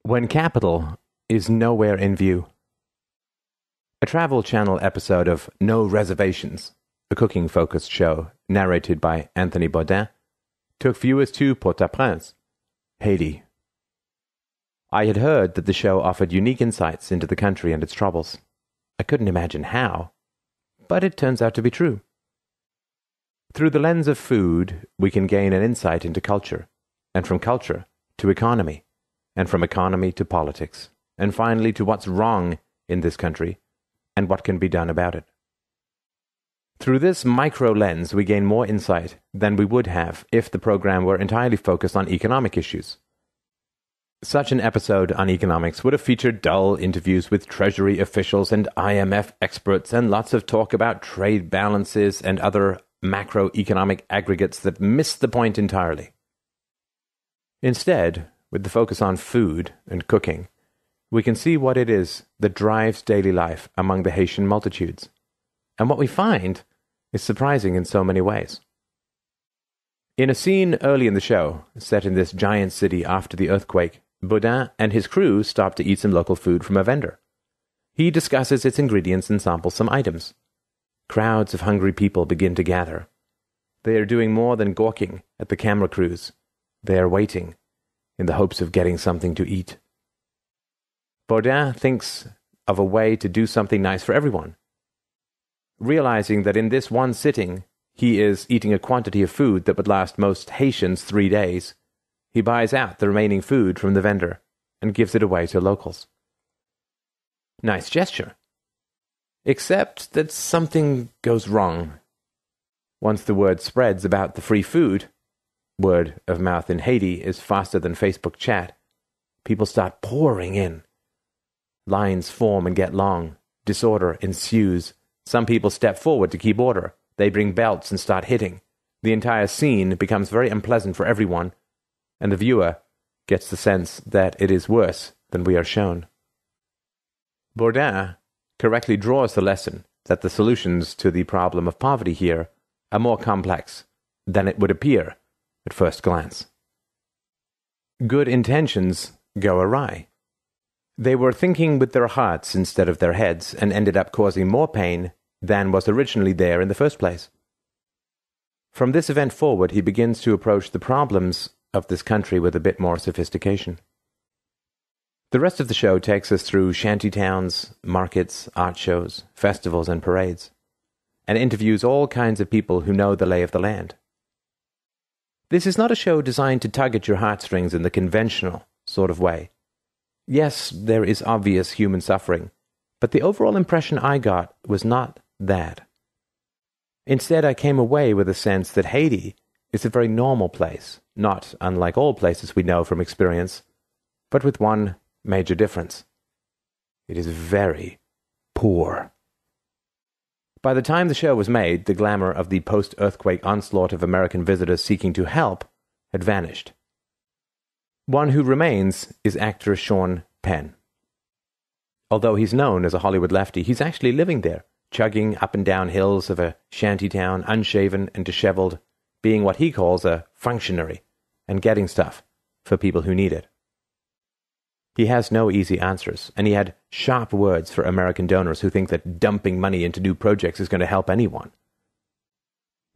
When capital is nowhere in view. A Travel Channel episode of No Reservations, a cooking-focused show narrated by Anthony Bourdain, took viewers to Port-au-Prince, Haiti. I had heard that the show offered unique insights into the country and its troubles. I couldn't imagine how, but it turns out to be true. Through the lens of food, we can gain an insight into culture, and from culture to economy, and from economy to politics, and finally to what's wrong in this country, and what can be done about it. Through this micro-lens, we gain more insight than we would have if the program were entirely focused on economic issues. Such an episode on economics would have featured dull interviews with Treasury officials and IMF experts and lots of talk about trade balances and other macroeconomic aggregates that miss the point entirely. Instead, with the focus on food and cooking, we can see what it is that drives daily life among the Haitian multitudes. And what we find is surprising in so many ways. In a scene early in the show, set in this giant city after the earthquake, Bourdain and his crew stop to eat some local food from a vendor. He discusses its ingredients and samples some items. Crowds of hungry people begin to gather. They are doing more than gawking at the camera crews. They are waiting, in the hopes of getting something to eat. Bourdain thinks of a way to do something nice for everyone. Realizing that in this one sitting, he is eating a quantity of food that would last most Haitians 3 days, he buys out the remaining food from the vendor and gives it away to locals. Nice gesture. Except that something goes wrong. Once the word spreads about the free food, word of mouth in Haiti is faster than Facebook chat, people start pouring in. Lines form and get long. Disorder ensues. Some people step forward to keep order. They bring belts and start hitting. The entire scene becomes very unpleasant for everyone, and the viewer gets the sense that it is worse than we are shown. Bourdain correctly draws the lesson that the solutions to the problem of poverty here are more complex than it would appear at first glance. Good intentions go awry. They were thinking with their hearts instead of their heads and ended up causing more pain than was originally there in the first place. From this event forward, he begins to approach the problems of this country with a bit more sophistication. The rest of the show takes us through shanty towns, markets, art shows, festivals, and parades, and interviews all kinds of people who know the lay of the land. This is not a show designed to tug at your heartstrings in the conventional sort of way. Yes, there is obvious human suffering, but the overall impression I got was not that. Instead, I came away with a sense that Haiti is a very normal place, not unlike all places we know from experience, but with one major difference. It is very poor. By the time the show was made, the glamour of the post-earthquake onslaught of American visitors seeking to help had vanished. One who remains is actor Sean Penn. Although he's known as a Hollywood lefty, he's actually living there, chugging up and down hills of a shantytown, unshaven and disheveled, being what he calls a functionary, and getting stuff for people who need it. He has no easy answers, and he had sharp words for American donors who think that dumping money into new projects is going to help anyone.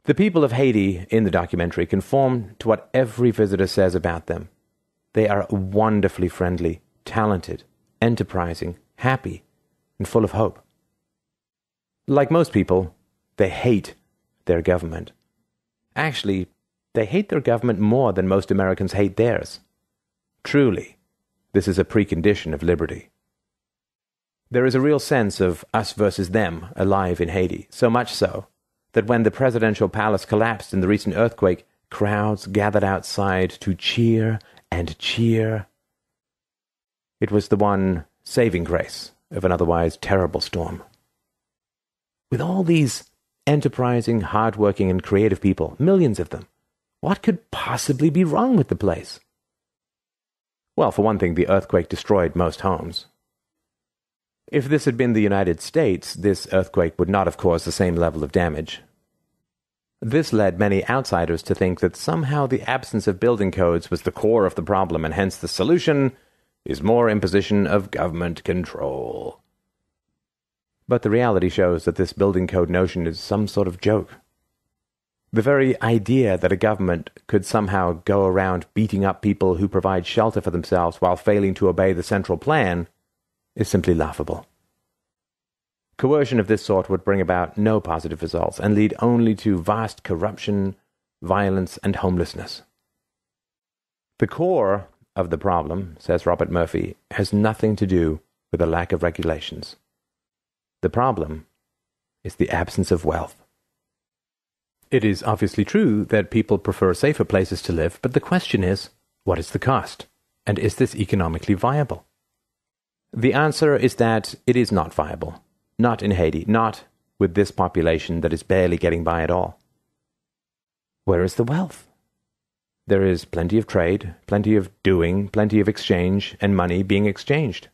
The people of Haiti in the documentary conform to what every visitor says about them. They are wonderfully friendly, talented, enterprising, happy, and full of hope. Like most people, they hate their government. Actually, they hate their government more than most Americans hate theirs. Truly, this is a precondition of liberty. There is a real sense of us versus them alive in Haiti, so much so that when the presidential palace collapsed in the recent earthquake, crowds gathered outside to cheer and cheer. It was the one saving grace of an otherwise terrible storm. With all these enterprising, hard-working, and creative people, millions of them, what could possibly be wrong with the place? Well, for one thing, the earthquake destroyed most homes. If this had been the United States, this earthquake would not have caused the same level of damage. This led many outsiders to think that somehow the absence of building codes was the core of the problem, and hence the solution is more imposition of government control. But the reality shows that this building code notion is some sort of joke. The very idea that a government could somehow go around beating up people who provide shelter for themselves while failing to obey the central plan is simply laughable. Coercion of this sort would bring about no positive results and lead only to vast corruption, violence, and homelessness. The core of the problem, says Robert Murphy, has nothing to do with a lack of regulations. The problem is the absence of wealth. It is obviously true that people prefer safer places to live, but the question is, what is the cost? And is this economically viable? The answer is that it is not viable. Not in Haiti, not with this population that is barely getting by at all. Where is the wealth? There is plenty of trade, plenty of doing, plenty of exchange, and money being exchanged.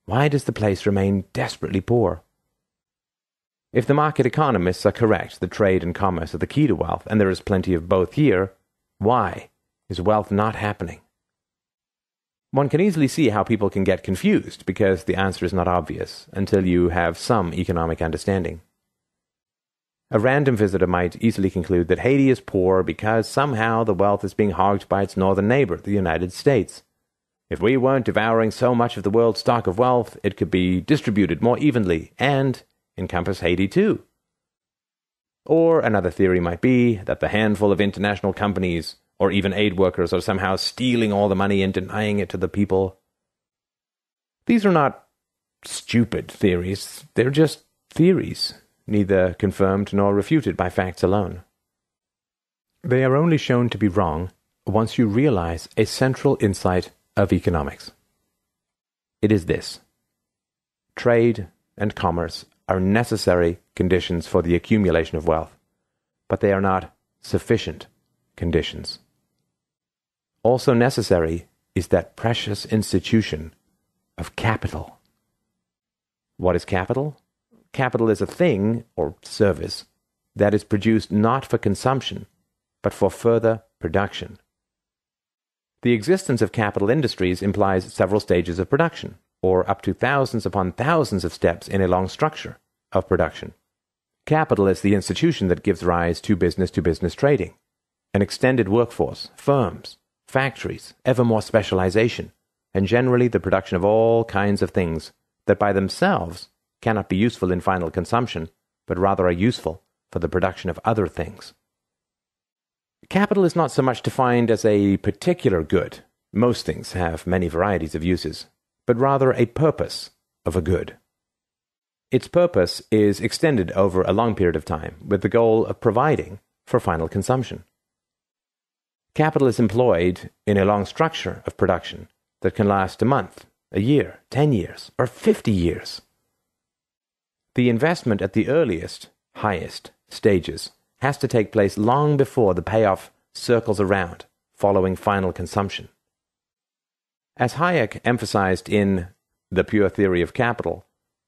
Why does the place remain desperately poor? If the market economists are correct that trade and commerce are the key to wealth, and there is plenty of both here, why is wealth not happening? One can easily see how people can get confused, because the answer is not obvious until you have some economic understanding. A random visitor might easily conclude that Haiti is poor because somehow the wealth is being hogged by its northern neighbor, the United States. If we weren't devouring so much of the world's stock of wealth, it could be distributed more evenly and encompass Haiti too. Or another theory might be that the handful of international companies or even aid workers are somehow stealing all the money and denying it to the people. These are not stupid theories, they're just theories, neither confirmed nor refuted by facts alone. They are only shown to be wrong once you realize a central insight of economics. It is this: trade and commerce are necessary conditions for the accumulation of wealth, but they are not sufficient conditions. Also necessary is that precious institution of capital. What is capital? Capital is a thing, or service, that is produced not for consumption, but for further production. The existence of capital industries implies several stages of production, or up to thousands upon thousands of steps in a long structure of production. Capital is the institution that gives rise to business trading, an extended workforce, firms, factories, ever more specialization, and generally the production of all kinds of things that by themselves cannot be useful in final consumption, but rather are useful for the production of other things. Capital is not so much defined as a particular good. Most things have many varieties of uses, but rather a purpose of a good. Its purpose is extended over a long period of time, with the goal of providing for final consumption. Capital is employed in a long structure of production that can last a month, a year, 10 years, or 50 years. The investment at the earliest, highest stages has to take place long before the payoff circles around, following final consumption. As Hayek emphasized in The Pure Theory of Capital,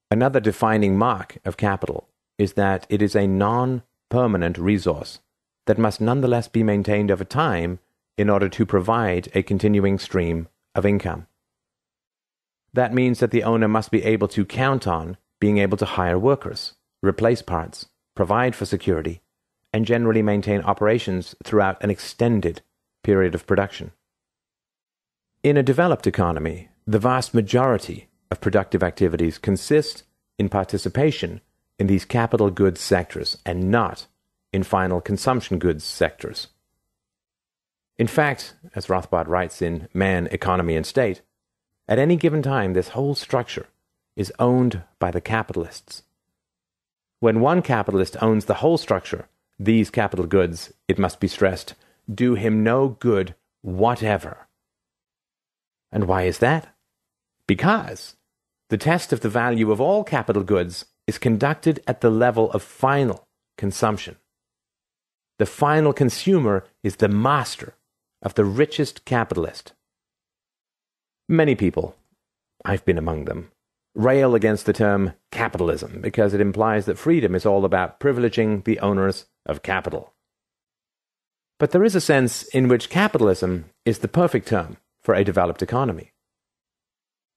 another defining mark of capital is that it is a non-permanent resource that must nonetheless be maintained over time in order to provide a continuing stream of income. That means that the owner must be able to count on being able to hire workers, replace parts, provide for security, and generally maintain operations throughout an extended period of production. In a developed economy, the vast majority of productive activities consist in participation in these capital goods sectors and not in final consumption goods sectors. In fact, as Rothbard writes in Man, Economy, and State, at any given time this whole structure is owned by the capitalists. When one capitalist owns the whole structure, these capital goods, it must be stressed, do him no good whatever. And why is that? Because the test of the value of all capital goods is conducted at the level of final consumption. The final consumer is the master of the richest capitalist. Many people, I've been among them, rail against the term capitalism because it implies that freedom is all about privileging the owners of capital. But there is a sense in which capitalism is the perfect term for a developed economy.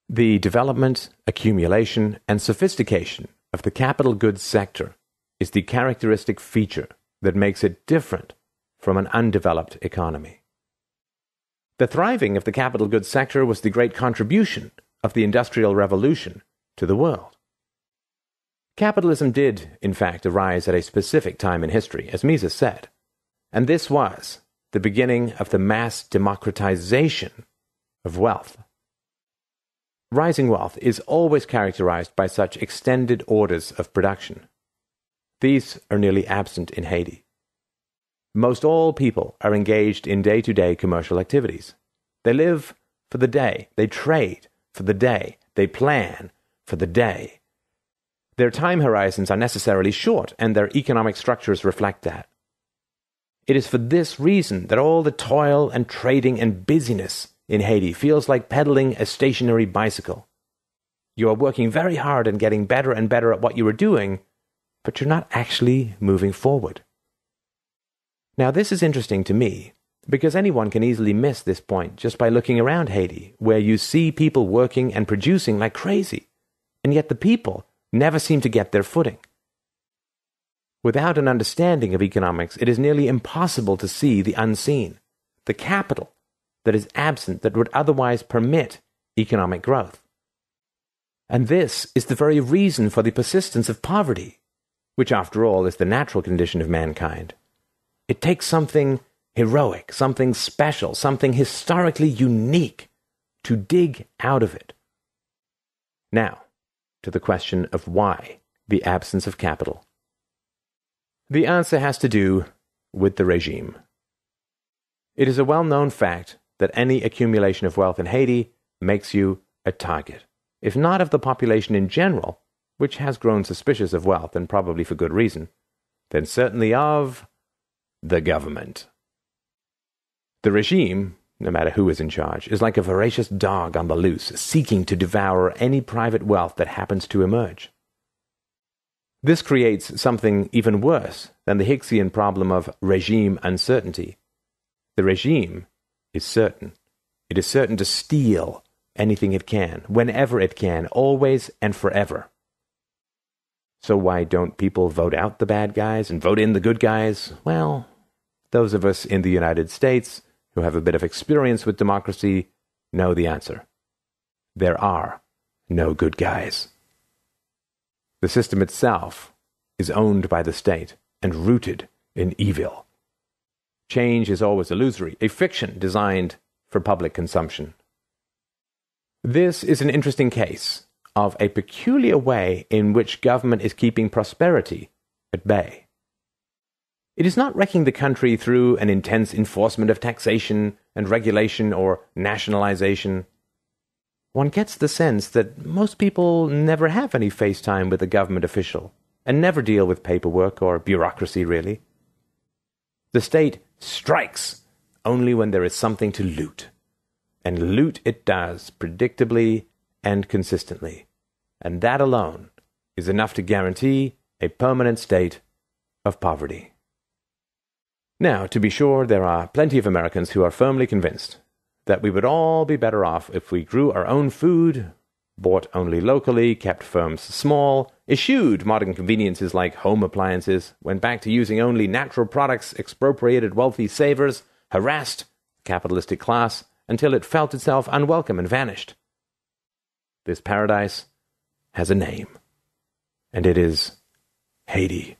The development, accumulation, and sophistication of the capital goods sector is the characteristic feature that makes it different from an undeveloped economy. The thriving of the capital goods sector was the great contribution of the Industrial Revolution to the world. Capitalism did, in fact, arise at a specific time in history, as Mises said, and this was the beginning of the mass democratization of wealth. Rising wealth is always characterized by such extended orders of production. These are nearly absent in Haiti. Most all people are engaged in day-to-day commercial activities. They live for the day, they trade for the day, they plan for the day. Their time horizons are necessarily short, and their economic structures reflect that. It is for this reason that all the toil and trading and busyness in Haiti feels like pedaling a stationary bicycle. You are working very hard and getting better and better at what you are doing, but you're not actually moving forward. Now, this is interesting to me, because anyone can easily miss this point just by looking around Haiti, where you see people working and producing like crazy, and yet the people never seem to get their footing. Without an understanding of economics, it is nearly impossible to see the unseen, the capital that is absent that would otherwise permit economic growth. And this is the very reason for the persistence of poverty, which after all is the natural condition of mankind. It takes something heroic, something special, something historically unique to dig out of it. Now, to the question of why the absence of capital. The answer has to do with the regime. It is a well-known fact that any accumulation of wealth in Haiti makes you a target, if not of the population in general, which has grown suspicious of wealth, and probably for good reason, then certainly of the government. The regime, no matter who is in charge, is like a voracious dog on the loose, seeking to devour any private wealth that happens to emerge. This creates something even worse than the Higgsian problem of regime uncertainty. The regime is certain. It is certain to steal anything it can, whenever it can, always and forever. So why don't people vote out the bad guys and vote in the good guys? Well, those of us in the United States who have a bit of experience with democracy know the answer. There are no good guys. The system itself is owned by the state and rooted in evil. Change is always illusory, a fiction designed for public consumption. This is an interesting case of a peculiar way in which government is keeping prosperity at bay. It is not wrecking the country through an intense enforcement of taxation and regulation or nationalization. One gets the sense that most people never have any face time with a government official and never deal with paperwork or bureaucracy, really. The state strikes only when there is something to loot, and loot it does predictably and consistently, and that alone is enough to guarantee a permanent state of poverty. Now, to be sure, there are plenty of Americans who are firmly convinced that we would all be better off if we grew our own food, bought only locally, kept firms small, eschewed modern conveniences like home appliances, went back to using only natural products, expropriated wealthy savers, harassed the capitalistic class until it felt itself unwelcome and vanished. This paradise has a name, and it is Haiti.